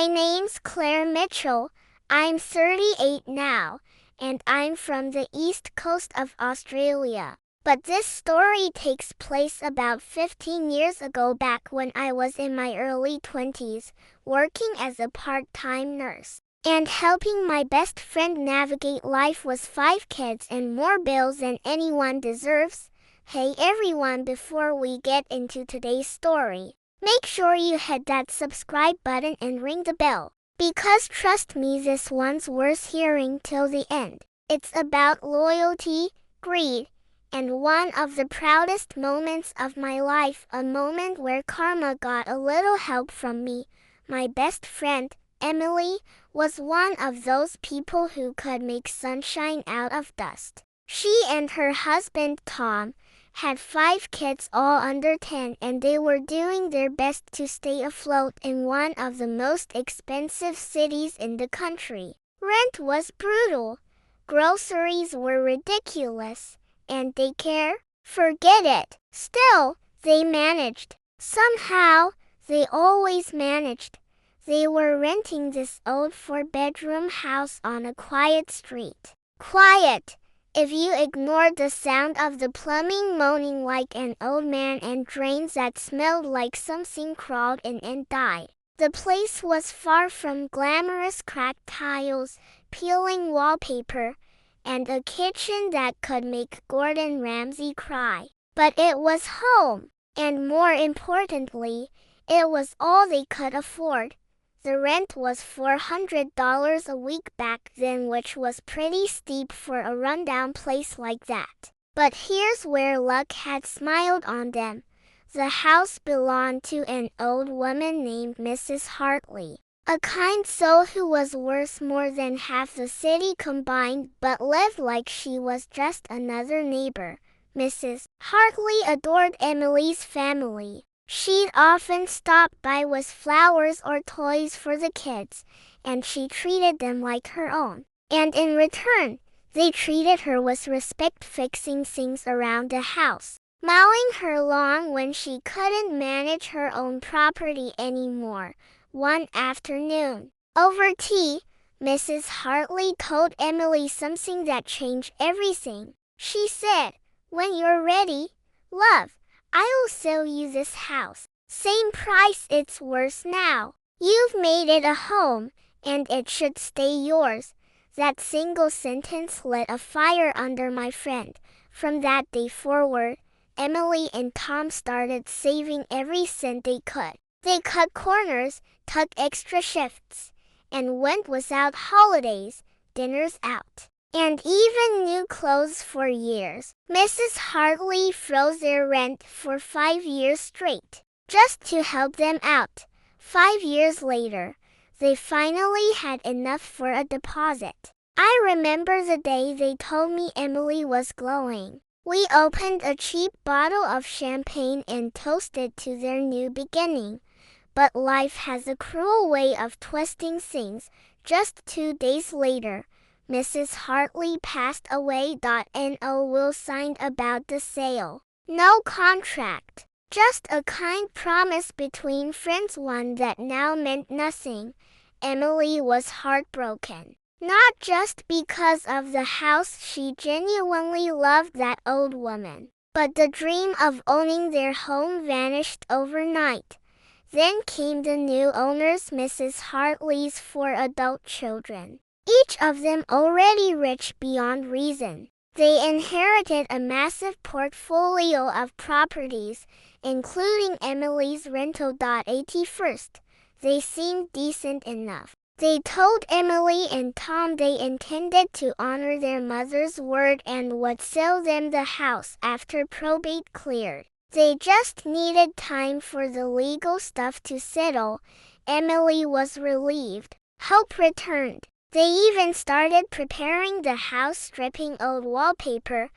My name's Claire Mitchell. I'm 38 now, and I'm from the east coast of Australia. But this story takes place about 15 years ago, back when I was in my early 20s, working as a part-time nurse. And helping my best friend navigate life with 5 kids and more bills than anyone deserves. Hey everyone, before we get into today's story, make sure you hit that subscribe button and ring the bell. Because trust me, this one's worth hearing till the end. It's about loyalty, greed, and one of the proudest moments of my life, a moment where karma got a little help from me. My best friend, Emily, was one of those people who could make sunshine out of dust. She and her husband, Tom, had 5 kids, all under 10, and they were doing their best to stay afloat in one of the most expensive cities in the country. Rent was brutal, groceries were ridiculous, and daycare? Forget it. Still, they managed. Somehow, they always managed. They were renting this old 4-bedroom house on a quiet street. Quiet, if you ignored the sound of the plumbing moaning like an old man and drains that smelled like something crawled in and died. The place was far from glamorous cracked tiles, peeling wallpaper, and a kitchen that could make Gordon Ramsay cry. But it was home, and more importantly, it was all they could afford. The rent was $400 a week back then, which was pretty steep for a rundown place like that. But here's where luck had smiled on them. The house belonged to an old woman named Mrs. Hartley, a kind soul who was worth more than half the city combined, but lived like she was just another neighbor. Mrs. Hartley adored Emily's family. She'd often stop by with flowers or toys for the kids, and she treated them like her own. And in return, they treated her with respect, fixing things around the house, mowing her lawn when she couldn't manage her own property anymore. One afternoon, over tea, Mrs. Hartley told Emily something that changed everything. She said, "When you're ready, love, I'll sell you this house. Same price it's worth now. You've made it a home, and it should stay yours." That single sentence lit a fire under my friend. From that day forward, Emily and Tom started saving every cent they could. They cut corners, took extra shifts, and went without holidays, dinners out, and even new clothes for years. Mrs. Hartley froze their rent for 5 years straight, just to help them out. 5 years later, they finally had enough for a deposit. I remember the day they told me Emily was glowing. We opened a cheap bottle of champagne and toasted to their new beginning. But life has a cruel way of twisting things. Just 2 days later, Mrs. Hartley passed away. No will signed about the sale. No contract. Just a kind promise between friends, one that now meant nothing. Emily was heartbroken. Not just because of the house, she genuinely loved that old woman. But the dream of owning their home vanished overnight. Then came the new owners, Mrs. Hartley's 4 adult children, each of them already rich beyond reason. They inherited a massive portfolio of properties, including Emily's rental. At first, they seemed decent enough. They told Emily and Tom they intended to honor their mother's word and would sell them the house after probate cleared. They just needed time for the legal stuff to settle. Emily was relieved. Hope returned. They even started preparing the house, stripping old wallpaper,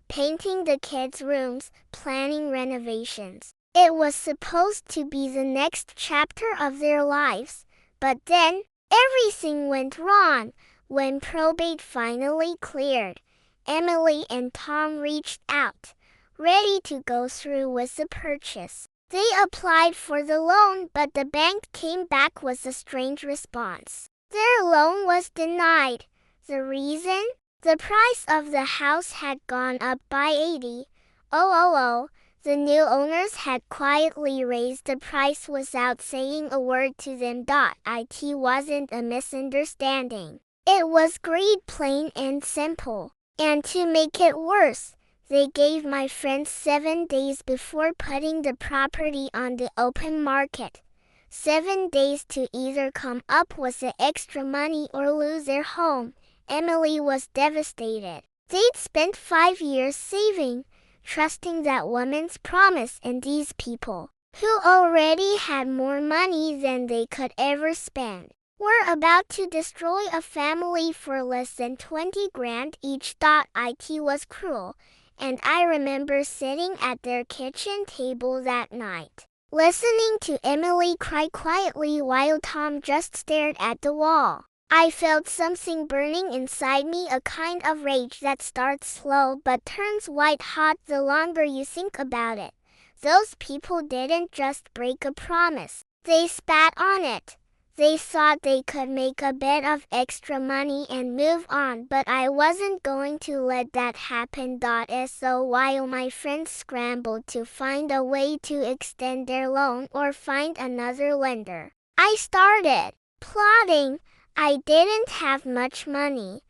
painting the kids' rooms, planning renovations. It was supposed to be the next chapter of their lives. But then, everything went wrong. When probate finally cleared, Emily and Tom reached out, ready to go through with the purchase. They applied for the loan, but the bank came back with a strange response. Their loan was denied. The reason? The price of the house had gone up by 80,000. The new owners had quietly raised the price without saying a word to them. It wasn't a misunderstanding. It was greed, plain and simple. And to make it worse, they gave my friends 7 days before putting the property on the open market. 7 days to either come up with the extra money or lose their home. Emily was devastated. They'd spent 5 years saving, trusting that woman's promise, and these people, who already had more money than they could ever spend, were about to destroy a family for less than 20 grand each. It was cruel, and I remember sitting at their kitchen table that night, listening to Emily cry quietly while Tom just stared at the wall. I felt something burning inside me, a kind of rage that starts slow but turns white hot the longer you think about it. Those people didn't just break a promise, they spat on it. They thought they could make a bit of extra money and move on, but I wasn't going to let that happen. So while my friends scrambled to find a way to extend their loan or find another lender, I started plotting. I didn't have much money,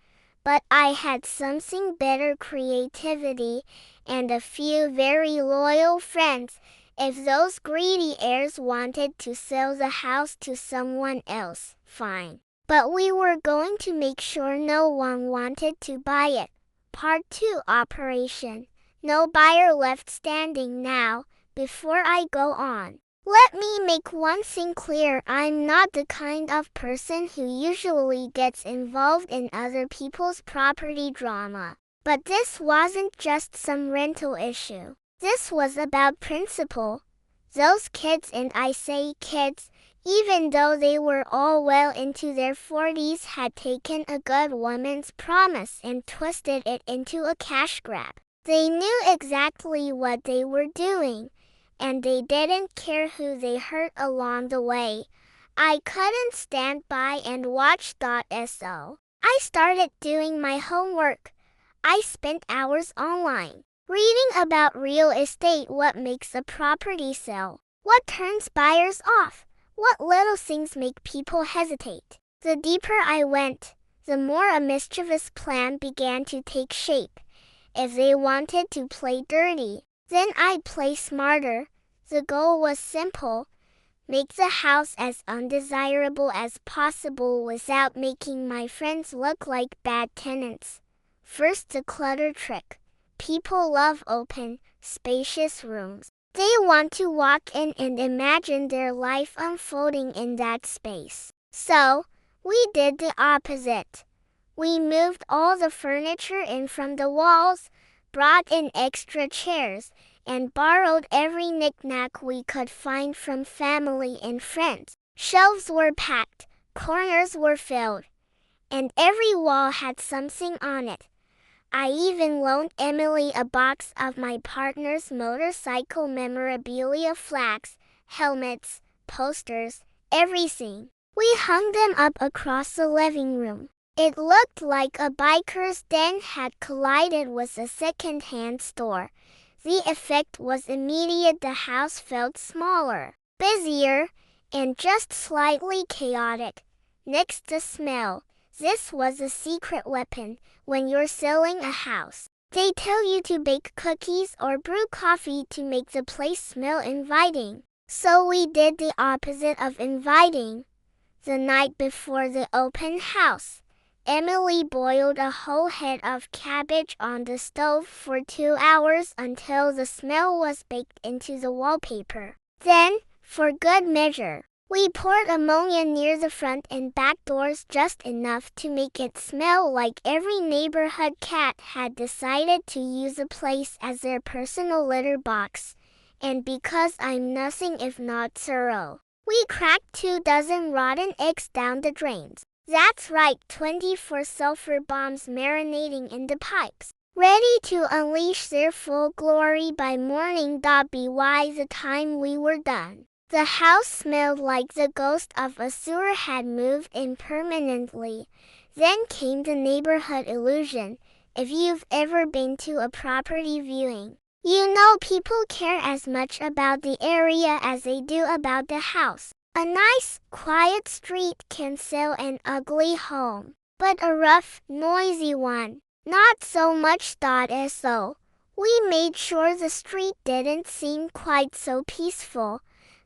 but I had something better: creativity and a few very loyal friends. If those greedy heirs wanted to sell the house to someone else, fine. But we were going to make sure no one wanted to buy it. Part 2 Operation No Buyer Left Standing. Now, before I go on, let me make one thing clear. I'm not the kind of person who usually gets involved in other people's property drama. But this wasn't just some rental issue. This was about principle. Those kids, and I say kids, even though they were all well into their 40s, had taken a good woman's promise and twisted it into a cash grab. They knew exactly what they were doing, and they didn't care who they hurt along the way. I couldn't stand by and watch. So I started doing my homework. I spent hours online, reading about real estate, what makes a property sell, what turns buyers off, what little things make people hesitate. The deeper I went, the more a mischievous plan began to take shape. If they wanted to play dirty, then I'd play smarter. The goal was simple: make the house as undesirable as possible without making my friends look like bad tenants. First, the clutter trick. People love open, spacious rooms. They want to walk in and imagine their life unfolding in that space. So, we did the opposite. We moved all the furniture in from the walls, brought in extra chairs, and borrowed every knick-knack we could find from family and friends. Shelves were packed, corners were filled, and every wall had something on it. I even loaned Emily a box of my partner's motorcycle memorabilia: flags, helmets, posters, everything. We hung them up across the living room. It looked like a biker's den had collided with a second-hand store. The effect was immediate. The house felt smaller, busier, and just slightly chaotic. Next, the smell. This was a secret weapon. When you're selling a house, they tell you to bake cookies or brew coffee to make the place smell inviting. So we did the opposite of inviting. The night before the open house, Emily boiled a whole head of cabbage on the stove for 2 hours until the smell was baked into the wallpaper. Then, for good measure, we poured ammonia near the front and back doors, just enough to make it smell like every neighborhood cat had decided to use the place as their personal litter box. And because I'm nothing if not thorough, we cracked 24 rotten eggs down the drains. That's right, 24 sulfur bombs marinating in the pipes. ready to unleash their full glory by morning. By the time we were done, the house smelled like the ghost of a sewer had moved in permanently. Then came the neighborhood illusion. If you've ever been to a property viewing, you know people care as much about the area as they do about the house. A nice, quiet street can sell an ugly home, but a rough, noisy one, not so much. So we made sure the street didn't seem quite so peaceful.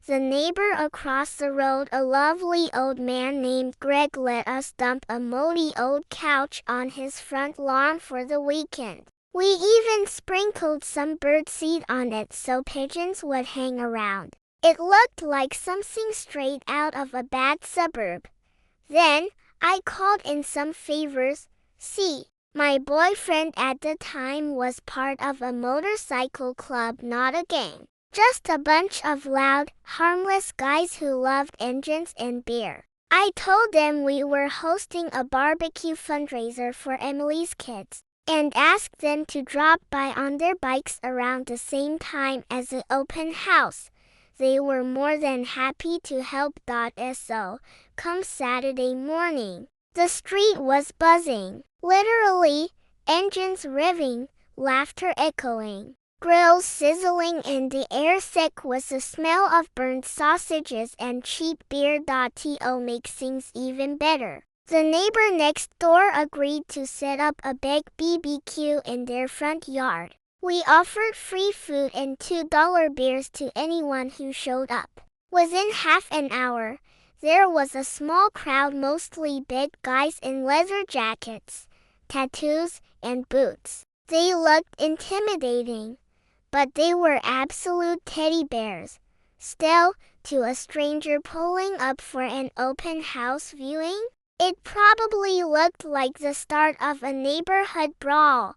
The neighbor across the road, a lovely old man named Greg, let us dump a moldy old couch on his front lawn for the weekend. We even sprinkled some birdseed on it so pigeons would hang around. It looked like something straight out of a bad suburb. Then I called in some favors. See, my boyfriend at the time was part of a motorcycle club, not a gang. Just a bunch of loud, harmless guys who loved engines and beer. I told them we were hosting a barbecue fundraiser for Emily's kids, and asked them to drop by on their bikes around the same time as the open house. They were more than happy to help. So, come Saturday morning, the street was buzzing. Literally, engines revving, laughter echoing, grills sizzling in the air. Thick was the smell of burnt sausages and cheap beer. To make things even better, the neighbor next door agreed to set up a big BBQ in their front yard. We offered free food and $2 beers to anyone who showed up. Within half an hour, there was a small crowd, mostly big guys in leather jackets, tattoos, and boots. They looked intimidating, but they were absolute teddy bears. Still, to a stranger pulling up for an open house viewing, it probably looked like the start of a neighborhood brawl.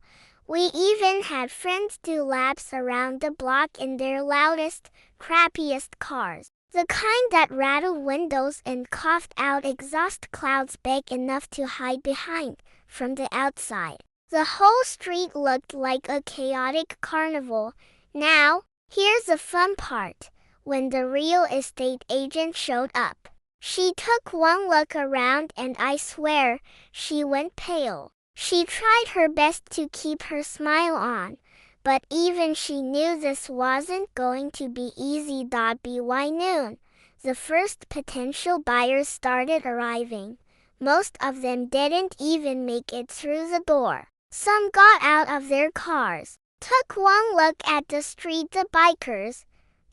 We even had friends do laps around the block in their loudest, crappiest cars. The kind that rattled windows and coughed out exhaust clouds big enough to hide behind from the outside. The whole street looked like a chaotic carnival. Now, here's the fun part. When the real estate agent showed up, she took one look around and I swear, she went pale. She tried her best to keep her smile on, but even she knew this wasn't going to be easy. By noon, the first potential buyers started arriving. Most of them didn't even make it through the door. Some got out of their cars, took one look at the street, the bikers,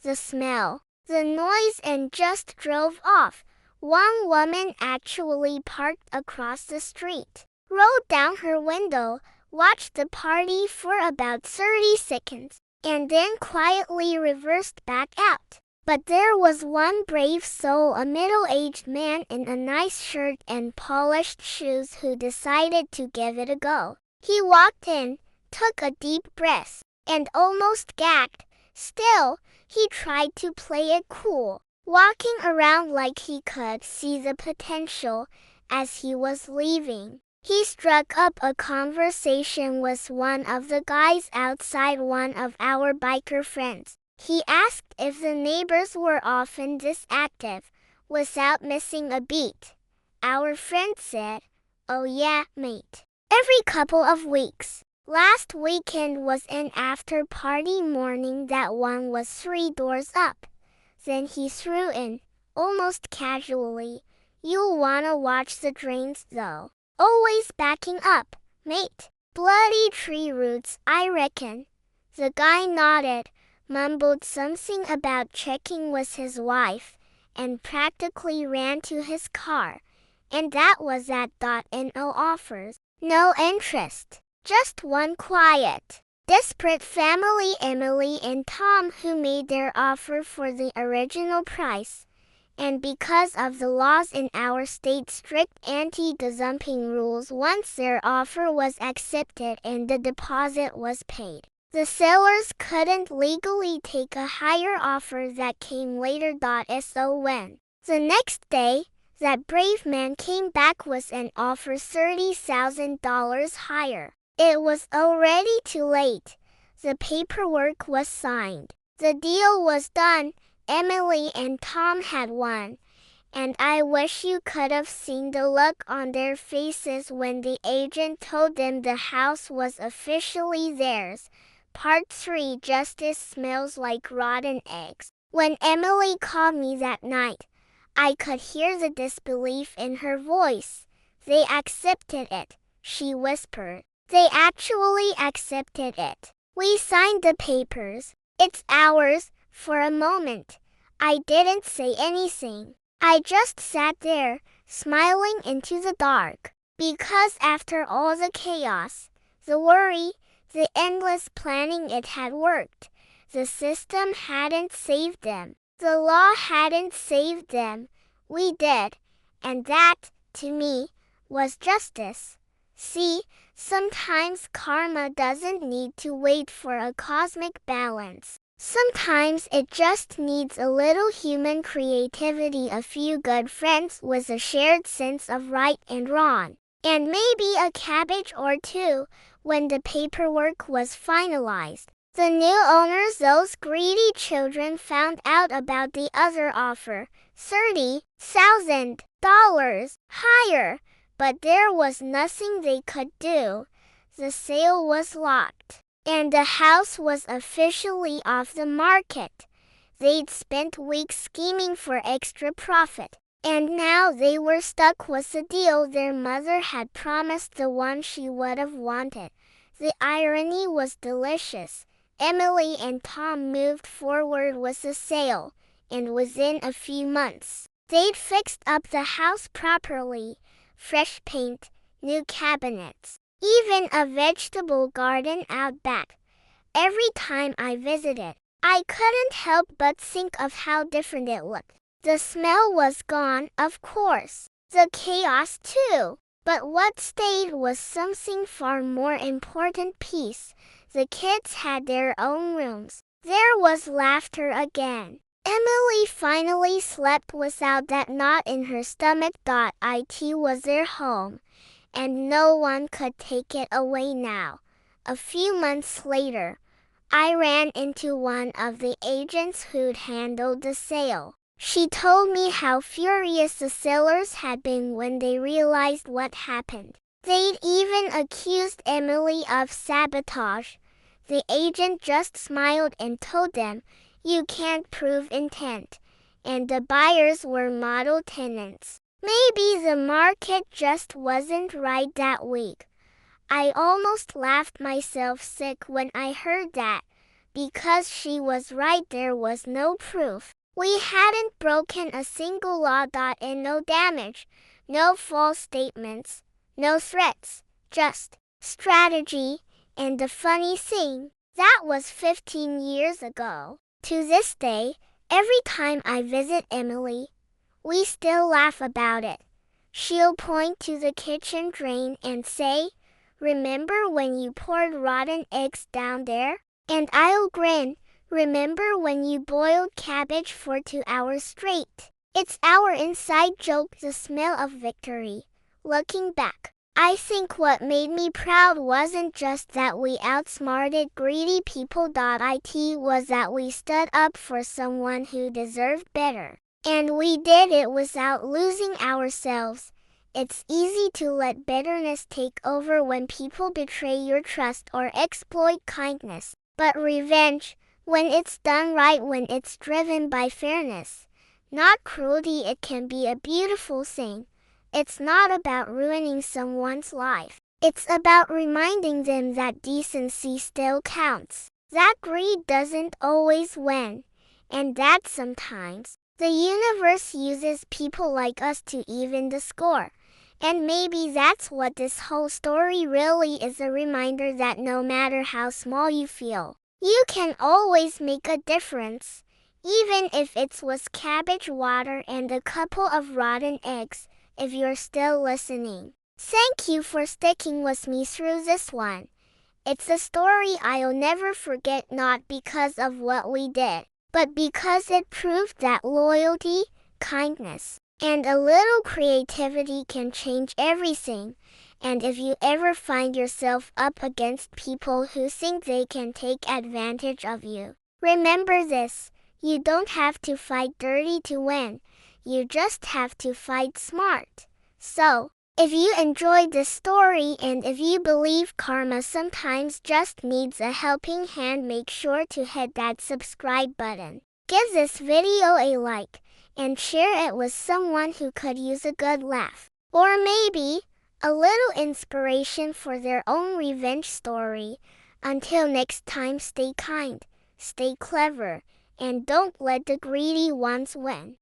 the smell, the noise, and just drove off. One woman actually parked across the street, rolled down her window, watched the party for about 30 seconds, and then quietly reversed back out. But there was one brave soul, a middle-aged man in a nice shirt and polished shoes, who decided to give it a go. He walked in, took a deep breath, and almost gagged. Still, he tried to play it cool, walking around like he could see the potential. As he was leaving, he struck up a conversation with one of the guys outside, one of our biker friends. He asked if the neighbors were often this active, without missing a beat. Our friend said, "Oh yeah, mate. Every couple of weeks. Last weekend was an after-party morning that one was 3 doors up." Then he threw in, almost casually, "You'll wanna watch the drains though. Always backing up, mate. Bloody tree roots, I reckon." The guy nodded, mumbled something about checking with his wife, and practically ran to his car. And that was that. No offers, no interest, just one quiet, desperate family, Emily and Tom, who made their offer for the original price. And because of the laws in our state, strict anti-gazumping rules, once their offer was accepted and the deposit was paid, the sellers couldn't legally take a higher offer that came later. So when the next day, that brave man came back with an offer $30,000 higher, It was already too late. The paperwork was signed. The deal was done. Emily and Tom had won. And I wish you could have seen the look on their faces when the agent told them the house was officially theirs. Part 3. Justice smells like rotten eggs. When Emily called me that night, I could hear the disbelief in her voice. They accepted it, she whispered. They actually accepted it. We signed the papers. It's ours. For a moment, I didn't say anything. I just sat there, smiling into the dark. Because after all the chaos, the worry, the endless planning, it had worked. The system hadn't saved them. The law hadn't saved them. We did. And that, to me, was justice. See, sometimes karma doesn't need to wait for a cosmic balance. Sometimes it just needs a little human creativity, a few good friends with a shared sense of right and wrong, and maybe a cabbage or two. When the paperwork was finalized, the new owners, those greedy children, found out about the other offer, $30,000 higher, but there was nothing they could do. The sale was locked. And the house was officially off the market. They'd spent weeks scheming for extra profit, and now they were stuck with the deal their mother had promised, the one she would have wanted. The irony was delicious. Emily and Tom moved forward with the sale, and within a few months, they'd fixed up the house properly. Fresh paint, new cabinets, even a vegetable garden out back. Every time I visited, I couldn't help but think of how different it looked. The smell was gone, of course. The chaos too. But what stayed was something far more important: peace. The kids had their own rooms. There was laughter again. Emily finally slept without that knot in her stomach. It was their home, and no one could take it away now. A few months later, I ran into one of the agents who'd handled the sale. She told me how furious the sellers had been when they realized what happened. They'd even accused Emily of sabotage. The agent just smiled and told them, "You can't prove intent." And the buyers were model tenants. Maybe the market just wasn't right that week. I almost laughed myself sick when I heard that. Because she was right, there was no proof. We hadn't broken a single law. And no damage, no false statements, no threats, just strategy. And the funny thing, that was 15 years ago. To this day, every time I visit Emily, we still laugh about it. She'll point to the kitchen drain and say, "Remember when you poured rotten eggs down there?" And I'll grin, "Remember when you boiled cabbage for 2 hours straight?" It's our inside joke, the smell of victory. Looking back, I think what made me proud wasn't just that we outsmarted greedy people. It was that we stood up for someone who deserved better. And we did it without losing ourselves. It's easy to let bitterness take over when people betray your trust or exploit kindness. But revenge, when it's done right, when it's driven by fairness, not cruelty, it can be a beautiful thing. It's not about ruining someone's life. It's about reminding them that decency still counts, that greed doesn't always win, and that sometimes the universe uses people like us to even the score. And maybe that's what this whole story really is, a reminder that no matter how small you feel, you can always make a difference. Even if it's with cabbage water and a couple of rotten eggs. If you're still listening, thank you for sticking with me through this one. It's a story I'll never forget, not because of what we did, but because it proved that loyalty, kindness, and a little creativity can change everything. And if you ever find yourself up against people who think they can take advantage of you, remember this: you don't have to fight dirty to win. You just have to fight smart. So, if you enjoyed this story and if you believe karma sometimes just needs a helping hand, make sure to hit that subscribe button. Give this video a like and share it with someone who could use a good laugh, or maybe a little inspiration for their own revenge story. Until next time, stay kind, stay clever, and don't let the greedy ones win.